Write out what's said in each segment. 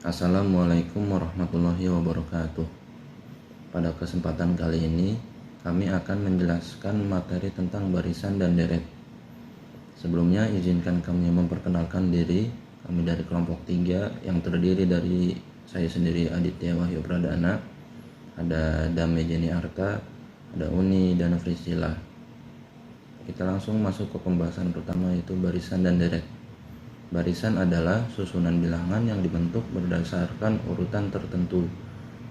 Assalamualaikum warahmatullahi wabarakatuh. Pada kesempatan kali ini, kami akan menjelaskan materi tentang barisan dan deret. Sebelumnya, izinkan kami memperkenalkan diri. Kami dari kelompok 3 yang terdiri dari saya sendiri Aditya Wahyu Pradana, ada Dame Jenny Arka, ada Uni dan Frisila. Kita langsung masuk ke pembahasan pertama, yaitu barisan dan deret. Barisan adalah susunan bilangan yang dibentuk berdasarkan urutan tertentu.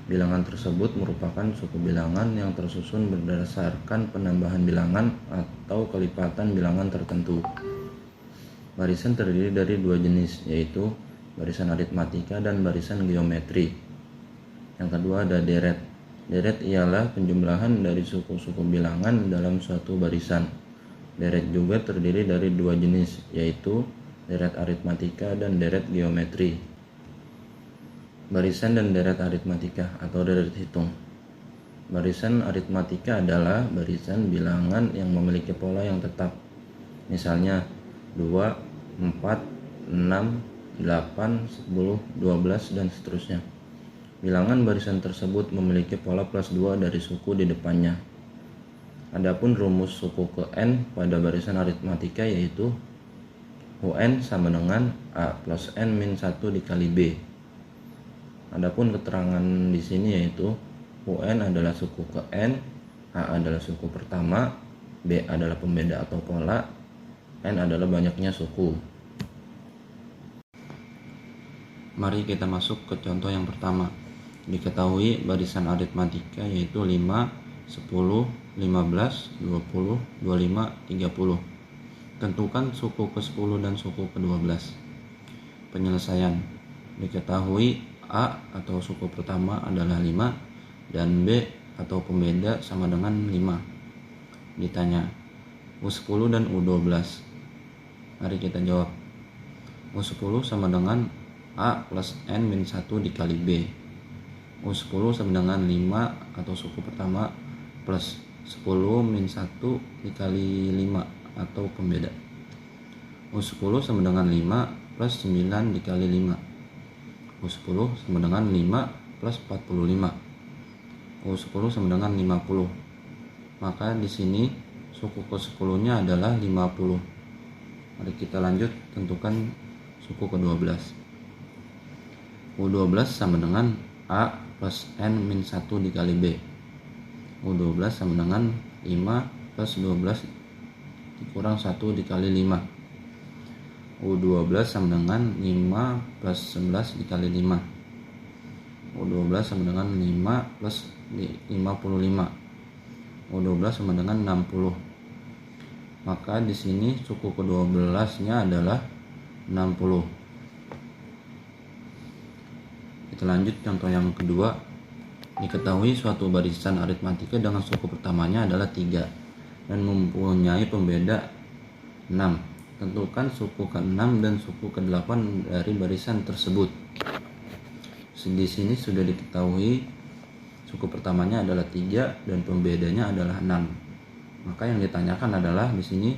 Bilangan tersebut merupakan suku bilangan yang tersusun berdasarkan penambahan bilangan atau kelipatan bilangan tertentu. Barisan terdiri dari dua jenis, yaitu barisan aritmatika dan barisan geometri. Yang kedua ada deret. Deret ialah penjumlahan dari suku-suku bilangan dalam suatu barisan. Deret juga terdiri dari dua jenis, yaitu deret aritmatika dan deret geometri. Barisan dan deret aritmatika atau deret hitung. Barisan aritmatika adalah barisan bilangan yang memiliki pola yang tetap. Misalnya 2, 4, 6, 8, 10, 12 dan seterusnya. Bilangan barisan tersebut memiliki pola plus 2 dari suku di depannya. Adapun rumus suku ke n pada barisan aritmatika yaitu UN sama dengan A plus N min 1 dikali B. Adapun keterangan di sini yaitu UN adalah suku ke N, A adalah suku pertama, B adalah pembeda atau pola, N adalah banyaknya suku. Mari kita masuk ke contoh yang pertama. Diketahui barisan aritmatika yaitu 5, 10, 15, 20, 25, 30. Tentukan suku ke-10 dan suku ke-12. Penyelesaian. Diketahui A atau suku pertama adalah 5 dan B atau pembeda sama dengan 5. Ditanya, U10 dan U12. Mari kita jawab. U10 sama dengan A plus N min 1 dikali B. U10 sama dengan 5 atau suku pertama plus 10 min 1 dikali 5 atau pembeda. U10 sama dengan 5 plus 9 dikali 5. U10 sama dengan 5 plus 45. U10 sama dengan 50. Maka di sini suku ke-10-nya adalah 50. Mari kita lanjut tentukan suku ke-12. U12 sama dengan A plus N min 1 dikali B. U12 sama dengan 5 plus 12 dikurang 1 dikali 5. U12 sama dengan 5 plus 11 dikali 5. U12 sama dengan 5 plus 55. U12 sama dengan 60. Maka di sini suku ke-12-nya adalah 60. Kita lanjut contoh yang kedua. Diketahui suatu barisan aritmatika dengan suku pertamanya adalah 3 dan mempunyai pembeda 6. Tentukan suku ke-6 dan suku ke-8 dari barisan tersebut. Di sini sudah diketahui suku pertamanya adalah 3 dan pembedanya adalah 6. Maka yang ditanyakan adalah di sini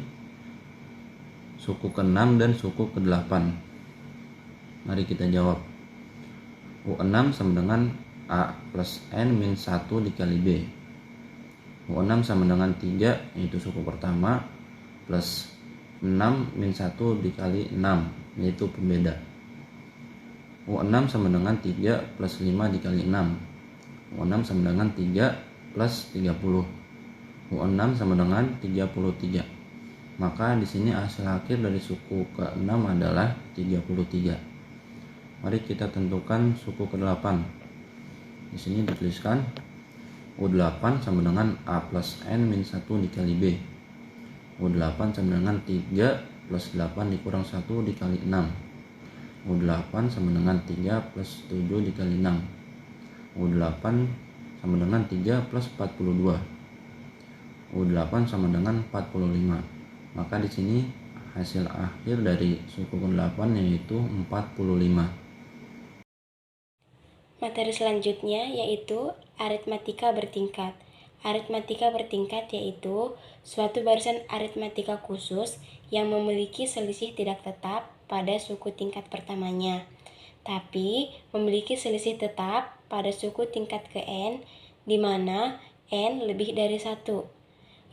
suku ke-6 dan suku ke-8. Mari kita jawab. U6 sama dengan A plus N min 1 dikali B. U6 sama dengan 3 yaitu suku pertama plus 6 min 1 dikali 6 yaitu pembeda. U6 sama dengan 3 plus 5 dikali 6. U6 sama dengan 3 plus 30. U6 sama dengan 33. Maka di sini hasil akhir dari suku ke-6 adalah 33. Mari kita tentukan suku ke-8. Di sini dituliskan U8 sama dengan A plus N min 1 dikali B. U8 sama dengan 3 plus 8 dikurang 1 dikali 6. U8 sama dengan 3 plus 7 dikali 6. U8 sama dengan 3 plus 42. U8 sama dengan 45. Maka di sini hasil akhir dari suku ke-8 yaitu 45. Materi selanjutnya yaitu aritmatika bertingkat. Aritmatika bertingkat yaitu suatu barisan aritmatika khusus yang memiliki selisih tidak tetap pada suku tingkat pertamanya. tapi memiliki selisih tetap pada suku tingkat ke N, di mana N lebih dari 1.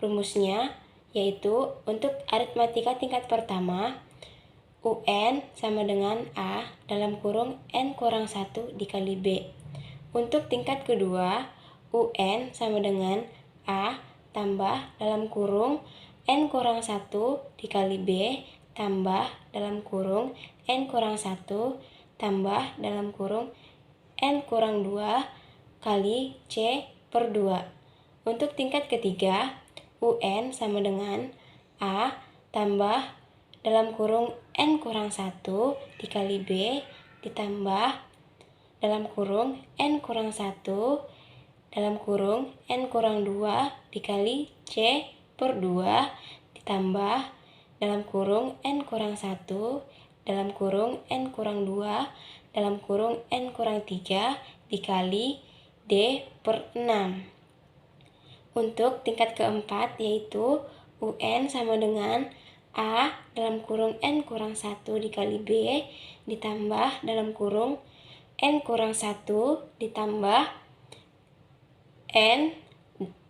Rumusnya yaitu untuk aritmatika tingkat pertama, UN sama dengan A dalam kurung N kurang 1 dikali B. Untuk tingkat kedua, UN sama dengan A tambah dalam kurung N kurang 1 dikali B tambah dalam kurung N kurang 1 tambah dalam kurung N kurang 2 kali C per 2. Untuk tingkat ketiga, UN sama dengan A tambah dalam kurung N kurang 1 dikali B ditambah dalam kurung N kurang 1 dalam kurung N kurang 2 dikali C per 2 ditambah dalam kurung N kurang 1 dalam kurung N kurang 2 dalam kurung N kurang 3 dikali D per 6. Untuk tingkat keempat yaitu UN sama dengan A dalam kurung N kurang 1 dikali B ditambah dalam kurung N kurang 1 ditambah N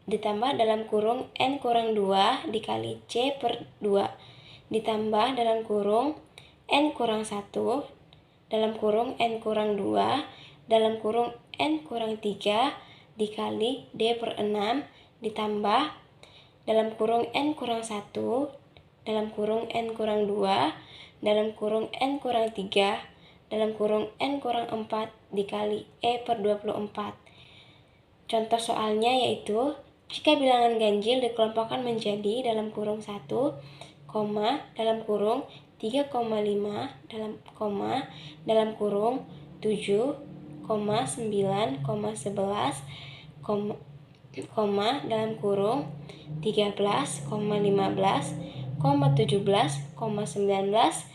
ditambah dalam kurung N kurang 2 dikali C per 2 ditambah dalam kurung N kurang 1 dalam kurung N kurang 2 dalam kurung N kurang 3 dikali D per 6 ditambah dalam kurung N kurang 1 dalam kurung N kurang 2 dalam kurung N kurang 3 dalam kurung N kurang 4 dikali E per 24. Contoh soalnya yaitu jika bilangan ganjil dikelompokkan menjadi dalam kurung 1, dalam kurung 3,5 dalam kurung 7, 9, 11, dalam kurung 13, 15, 17, 19,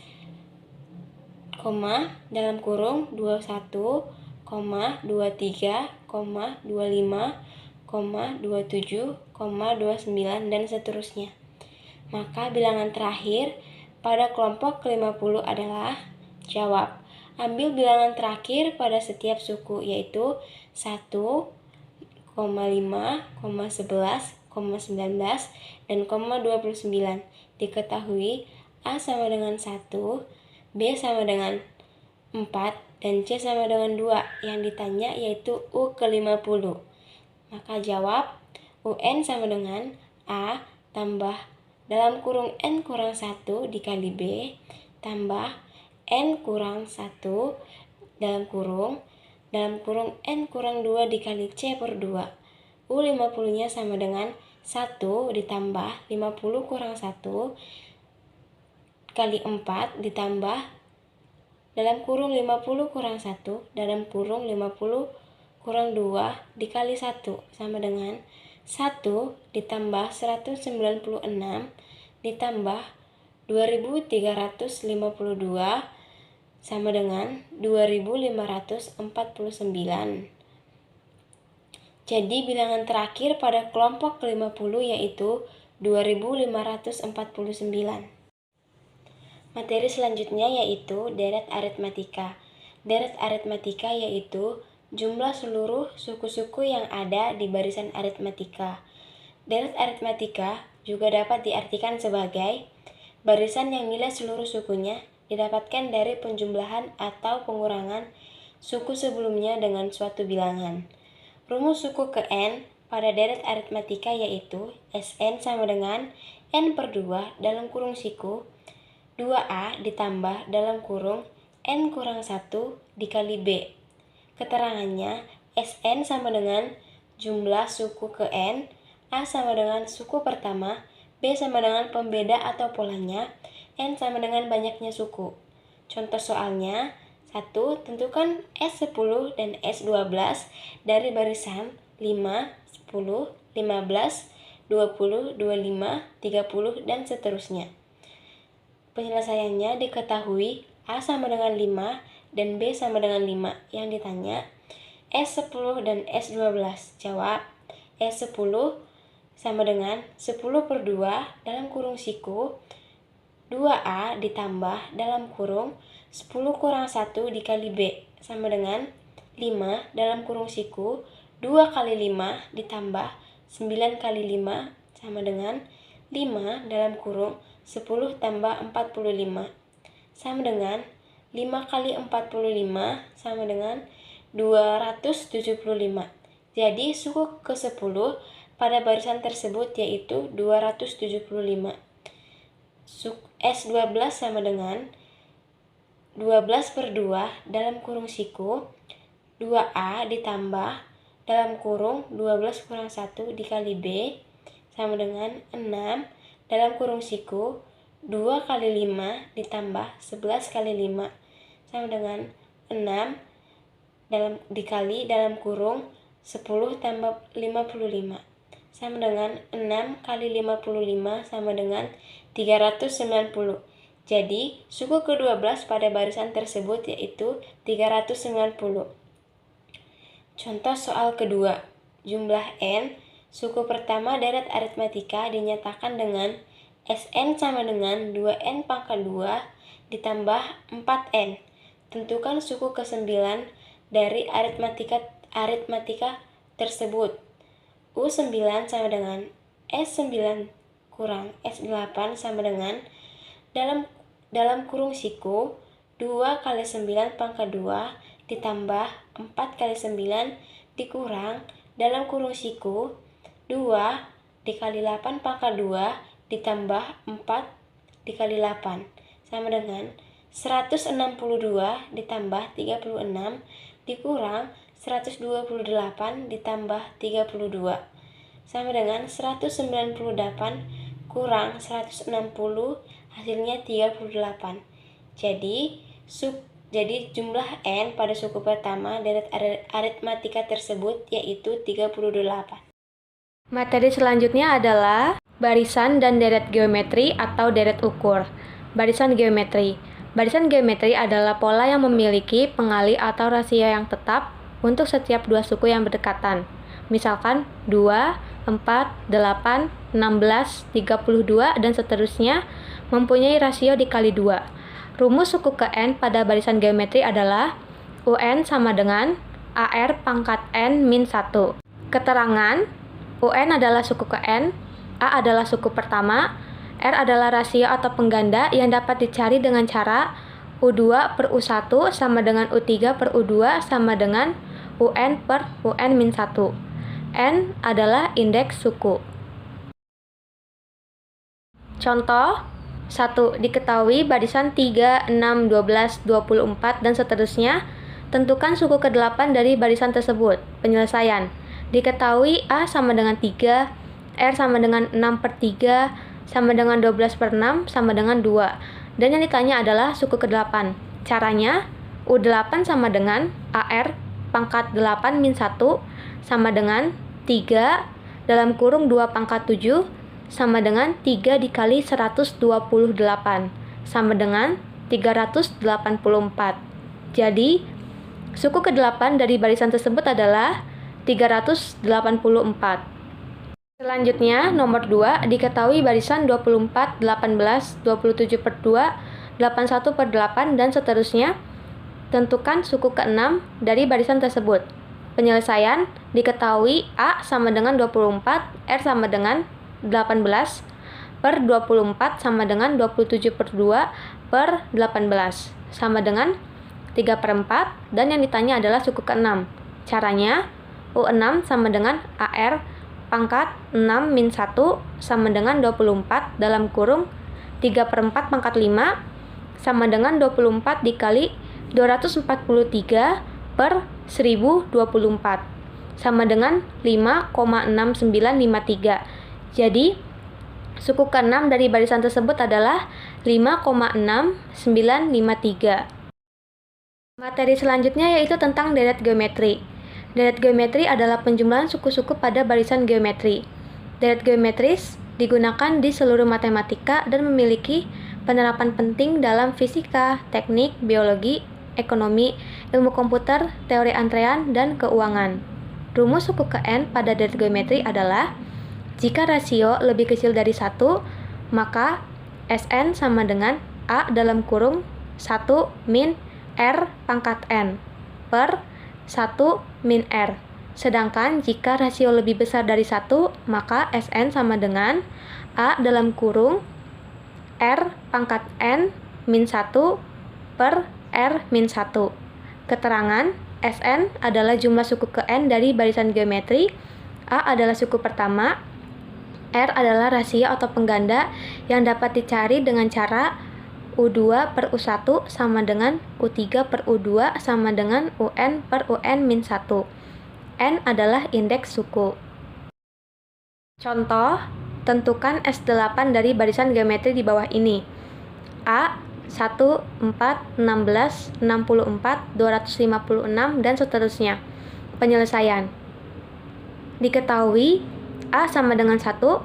dalam kurung 21, 23, 25, 27, 29 dan seterusnya. Maka bilangan terakhir pada kelompok ke-50 adalah jawab. Ambil bilangan terakhir pada setiap suku yaitu 1, 5, 11, 19, dan 29. Diketahui A sama dengan 1, B sama dengan 4, dan C sama dengan 2. Yang ditanya yaitu U ke-50. Maka jawab UN sama dengan A tambah dalam kurung N kurang 1 dikali B tambah N kurang 1 dalam kurung N kurang 2 dikali C per 2. U50 nya sama dengan 1 ditambah 50 kurang 1 kali 4 ditambah dalam kurung 50 kurang 1 dalam kurung 50 kurang 2 dikali 1 sama dengan 1 ditambah 196 ditambah 2352 sama dengan 2549. Jadi bilangan terakhir pada kelompok ke-50 yaitu 2549. Materi selanjutnya yaitu deret aritmatika. Deret aritmatika yaitu jumlah seluruh suku-suku yang ada di barisan aritmatika. Deret aritmatika juga dapat diartikan sebagai barisan yang nilai seluruh sukunya didapatkan dari penjumlahan atau pengurangan suku sebelumnya dengan suatu bilangan. Rumus suku ke N pada deret aritmatika yaitu Sn sama dengan N per 2 dalam kurung siku 2A ditambah dalam kurung N kurang 1 dikali B. Keterangannya Sn sama dengan jumlah suku ke N, A sama dengan suku pertama, B sama dengan pembeda atau polanya, N sama dengan banyaknya suku. Contoh soalnya 1. Tentukan S10 dan S12 dari barisan 5, 10, 15, 20, 25, 30, dan seterusnya. Penyelesaiannya diketahui A sama dengan 5 dan B sama dengan 5. Yang ditanya S10 dan S12. Jawab S10 sama dengan 10 per 2 dalam kurung siku 2A ditambah dalam kurung 10 kurang 1 dikali B sama dengan 5 dalam kurung siku 2 kali 5 ditambah 9 kali 5 sama dengan 5 dalam kurung 10 tambah 45 sama dengan 5 kali 45 sama dengan 275. Jadi suku ke-10 pada barisan tersebut yaitu 275. S12 sama dengan 12 per 2 dalam kurung siku 2A ditambah dalam kurung 12 kurang 1 dikali B sama dengan 6 dalam kurung siku 2 kali 5 ditambah 11 kali 5 sama dengan 6 dikali dalam kurung 10 tambah 55 sama dengan 6 kali 55 sama dengan 390. Jadi, suku ke-12 pada barisan tersebut yaitu 390. Contoh soal kedua, jumlah n, suku pertama deret aritmatika dinyatakan dengan Sn sama dengan 2n pangkat 2 ditambah 4n. Tentukan suku ke-9 dari aritmatika tersebut. U9 sama dengan S9 kurang S8 sama dengan dalam kurung siku 2 kali 9 pangkat 2 ditambah 4 kali 9 dikurang dalam kurung siku 2 dikali 8 pangkat 2 ditambah 4 dikali 8 sama dengan 162 ditambah 36 dikurang 128 ditambah 32 sama dengan 198 kurang 160 hasilnya 38. Jadi jumlah n pada suku pertama deret aritmatika tersebut yaitu 38. Materi selanjutnya adalah barisan dan deret geometri atau deret ukur. Barisan geometri. Barisan geometri adalah pola yang memiliki pengali atau rasio yang tetap untuk setiap dua suku yang berdekatan. Misalkan 2, 4, 8, 16, 32, dan seterusnya mempunyai rasio dikali 2. Rumus suku ke n pada barisan geometri adalah UN sama dengan AR pangkat n min 1. Keterangan, UN adalah suku ke n, A adalah suku pertama, R adalah rasio atau pengganda yang dapat dicari dengan cara U2 per U1 sama dengan U3 per U2 sama dengan UN per UN min 1. N adalah indeks suku. Contoh 1. Diketahui barisan 3, 6, 12, 24, dan seterusnya. Tentukan suku ke-8 dari barisan tersebut. Penyelesaian. Diketahui A sama dengan 3, R sama dengan 6 per 3, sama dengan 12 per 6, sama dengan 2. Dan yang ditanya adalah suku ke-8. Caranya, U8 sama dengan AR pangkat 8 min 1 sama dengan 3 dalam kurung 2 pangkat 7 sama dengan 3 dikali 128 sama dengan 384. Jadi, suku ke-8 dari barisan tersebut adalah 384. Selanjutnya, nomor 2, diketahui barisan 24, 18, 27 per 2, 81 per 8, dan seterusnya. Tentukan suku ke-6 dari barisan tersebut. Penyelesaian, diketahui A sama dengan 24, R sama dengan 18, per 24 sama dengan 27 per 2 per 18, sama dengan 3 per 4, dan yang ditanya adalah suku ke-6. Caranya, U6 sama dengan AR pangkat 6 min 1 sama dengan 24 dalam kurung 3 per 4 pangkat 5 sama dengan 24 dikali 243 per 1024 sama dengan 5,6953. Jadi, suku ke-6 dari barisan tersebut adalah 5,6953. Materi selanjutnya yaitu tentang deret geometri. Deret geometri adalah penjumlahan suku-suku pada barisan geometri. Deret geometris digunakan di seluruh matematika dan memiliki penerapan penting dalam fisika, teknik, biologi, ekonomi, ilmu komputer, teori antrean, dan keuangan. Rumus suku ke n pada deret geometri adalah jika rasio lebih kecil dari 1, maka Sn sama dengan A dalam kurung 1 min R pangkat N per 1 min R. Sedangkan jika rasio lebih besar dari 1, maka Sn sama dengan A dalam kurung R pangkat N min 1 per R min 1. Keterangan, Sn adalah jumlah suku ke N dari barisan geometri, A adalah suku pertama, R adalah rasio atau pengganda yang dapat dicari dengan cara U2 per U1 sama dengan U3 per U2 sama dengan UN per UN min 1. N adalah indeks suku. Contoh, tentukan S8 dari barisan geometri di bawah ini. A, 1, 4, 16, 64, 256, dan seterusnya. Penyelesaian. Diketahui A sama dengan 1,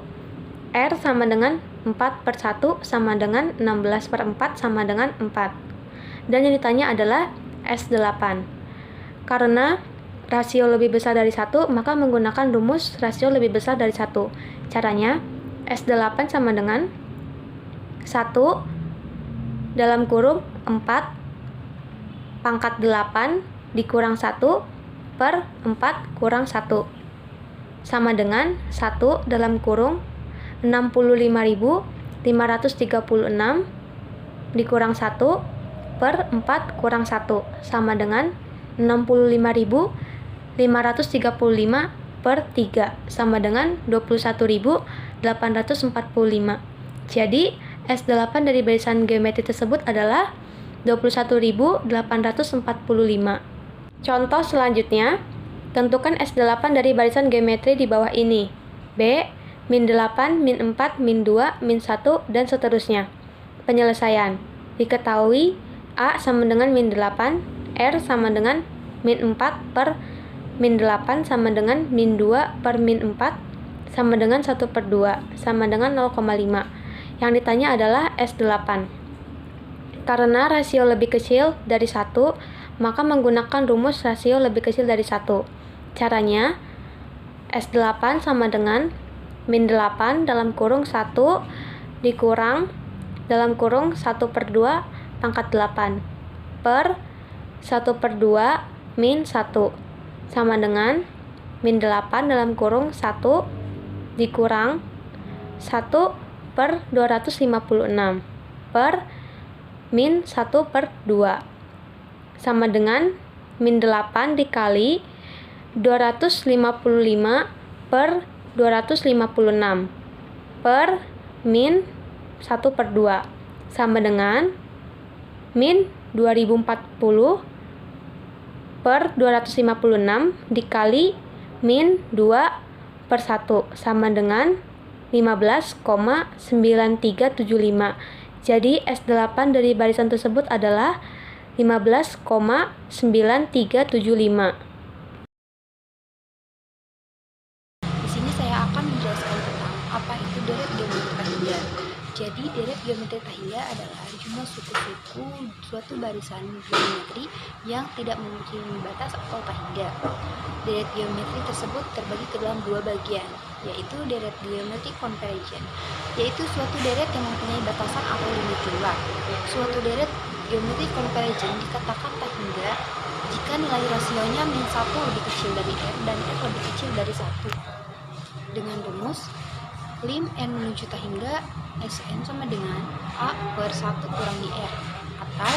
R sama dengan 4 per 1 sama dengan 16 per 4 sama dengan 4. Dan yang ditanya adalah S8. Karena rasio lebih besar dari 1, maka menggunakan rumus rasio lebih besar dari 1. Caranya, S8 sama dengan 1 dalam kurung 4 pangkat 8 dikurang 1 per 4 kurang 1 sama dengan 1 dalam kurung 65.536 dikurang 1 per 4 kurang 1 sama dengan 65.535 per 3 sama dengan 21.845. Jadi, S8 dari barisan geometri tersebut adalah 21.845. Contoh selanjutnya, tentukan S8 dari barisan geometri di bawah ini. B, min 8, min 4, min 2, min 1, dan seterusnya. Penyelesaian. Diketahui A sama dengan min 8, R sama dengan min 4 per min 8 sama dengan min 2 per min 4 sama dengan 1 per 2 sama dengan 0,5. Yang ditanya adalah S8. Karena rasio lebih kecil dari 1, maka menggunakan rumus rasio lebih kecil dari 1. Caranya, S8 sama dengan min 8 dalam kurung 1 dikurang dalam kurung 1 per 2 pangkat 8 per 1 per 2 min 1 sama dengan min 8 dalam kurung 1 dikurang 1 per 256 per min 1 per 2 sama dengan min 8 dikali 255 per 256 per min 1 per 2 sama dengan min 2040 per 256 dikali min 2 per 1 sama dengan 15,9375. Jadi S8 dari barisan tersebut adalah 15,9375. Di sini saya akan menjelaskan tentang apa itu deret geometri tahingga. Jadi deret geometri tahingga adalah jumlah suku-suku suatu barisan geometri yang tidak memiliki batas atau tahingga. Deret geometri tersebut terbagi ke dalam dua bagian, yaitu deret geometri convergent, yaitu suatu deret yang mempunyai batasan atau limit jumlah. Suatu deret geometri convergent dikatakan tahingga jika nilai rasionya min 1 lebih kecil dari R dan R lebih kecil dari 1. Dengan rumus lim N menuju tahingga, Sn sama dengan A per 1 kurangi R, atau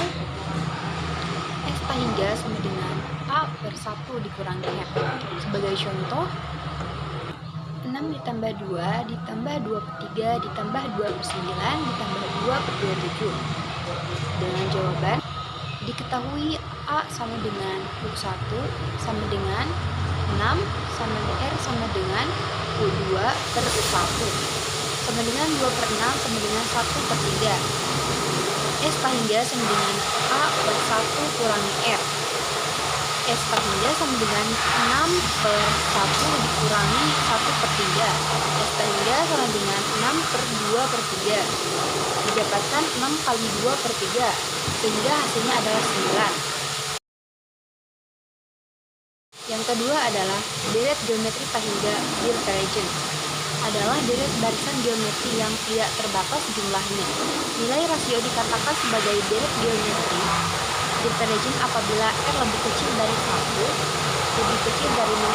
S tahingga sama dengan A per 1 dikurangi R. Sebagai contoh, 6 ditambah 2 ditambah 2 per 3 ditambah 2 per 9 ditambah 2 per 27. Dengan jawaban, diketahui A sama dengan U1 sama dengan 6 sama R sama dengan U2 per U1 sama dengan 2 per 6 sama dengan 1 per 3. S tahingga sama dengan A per 1 kurangi R. S tahingga sama dengan 6 per 1 dikurangi 1 per 3. S tahingga sama dengan 6 per 2 per 3. Didapatkan 6 kali 2 per 3, sehingga hasilnya adalah 9. Yang kedua adalah deret geometri tahingga divergent. adalah deret barisan geometri yang tidak terbatas jumlahnya. Nilai rasio dikatakan sebagai deret geometri divergen apabila R lebih kecil dari 1, lebih kecil dari 1,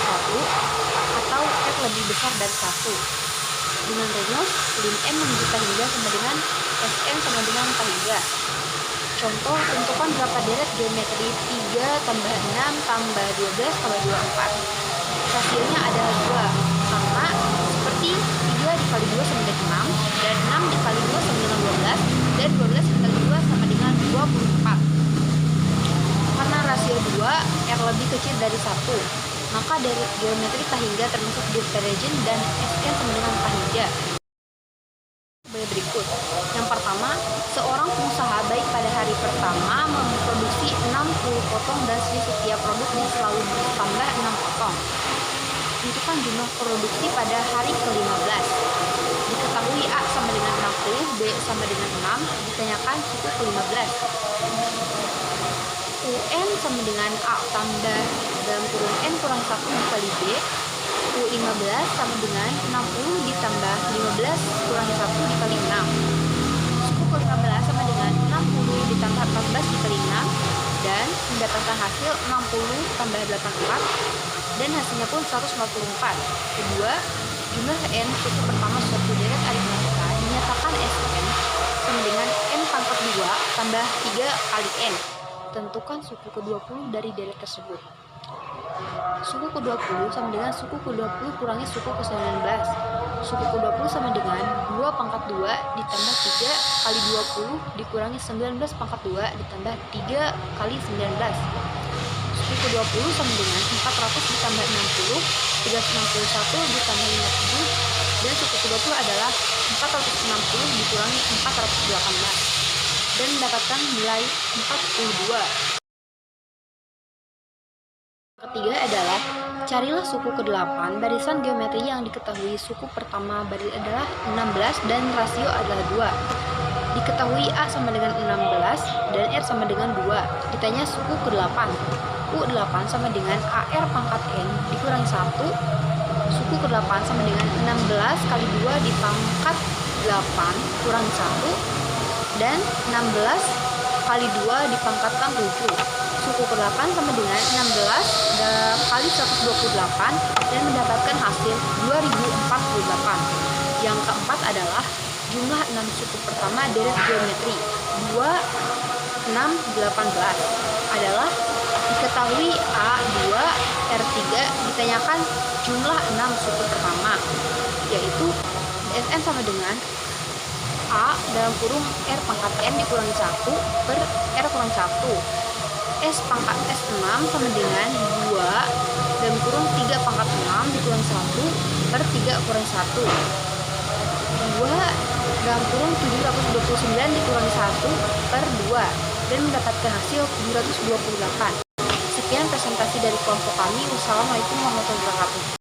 atau R lebih besar dari 1. Dengan rumus lim n menuju hingga sama dengan Sn sama dengan hingga. Contoh, tentukan berapa deret geometri 3 tambah 6 tambah 12 tambah 24. Rasionya adalah 2, karena seperti 3 dikali 2 sama dengan 6, dan 6 dikali 2 sama dengan 12, dan 12 dikali 2 sama dengan 24. Karena rasio 2, R lebih kecil dari 1, maka deret geometri hingga termasuk divergen dan Sn sama dengan hingga. Berikut. Yang pertama, seorang pengusaha baik pada hari pertama memproduksi 60 potong dan setiap produknya selalu bertambah 6 potong. Tentukan jumlah produksi pada hari ke-15. Diketahui A sama dengan 60, B sama dengan 6, ditanyakan suku ke-15. UN sama dengan A tambah dalam kurung N kurang 1 dikali B. U15 sama dengan 60 ditambah 15 kurangi 1 dikali 6. Suku ke-15 sama dengan 60 ditambah 14 dikali 6, dan mendapatkan hasil 60 tambah 84, dan hasilnya pun 144. Kedua, jumlah N suku pertama suatu deret aritmatika dinyatakan Sn sama dengan N pangkat 2 tambah 3 kali N. Tentukan suku ke-20 dari deret tersebut. Suku ke-20 sama dengan suku ke-20 kurangi suku ke-19. Suku ke-20 sama dengan 2 pangkat 2 ditambah 3 kali 20 dikurangi 19 pangkat 2 ditambah 3 kali 19. Suku ke-20 sama dengan 400 ditambah 60, 361 ditambah 57, dan suku ke-20 adalah 460 dikurangi 418, dan mendapatkan nilai 42. Ketiga adalah carilah suku ke-8 barisan geometri yang diketahui suku pertama adalah 16 dan rasio adalah 2. Diketahui A sama dengan 16 dan R sama dengan 2. Ditanya suku ke-8. U8 sama dengan AR pangkat N dikurangi 1. Suku ke-8 sama dengan 16 kali 2 dipangkat 8 kurangi 1, dan 16 kali 2 dipangkatkan 7. Suku ke-8 sama dengan 16 kali 128 dan mendapatkan hasil 2048. Yang keempat adalah jumlah 6 suku pertama deret geometri 2, 6, 18 adalah diketahui A2, R3, ditanyakan jumlah 6 suku pertama, yaitu Sn sama dengan A dalam kurung R pangkat N dikurangi 1 per R kurang 1. S pangkat S6 sama dengan 2 dalam kurung 3 pangkat 6 dikurangi 1 per 3 kurangi 1. 2 dalam kurung 729 dikurangi 1 per 2, dan mendapatkan hasil 728. Sekian presentasi dari kelompok kami. Wassalamualaikum warahmatullahi wabarakatuh.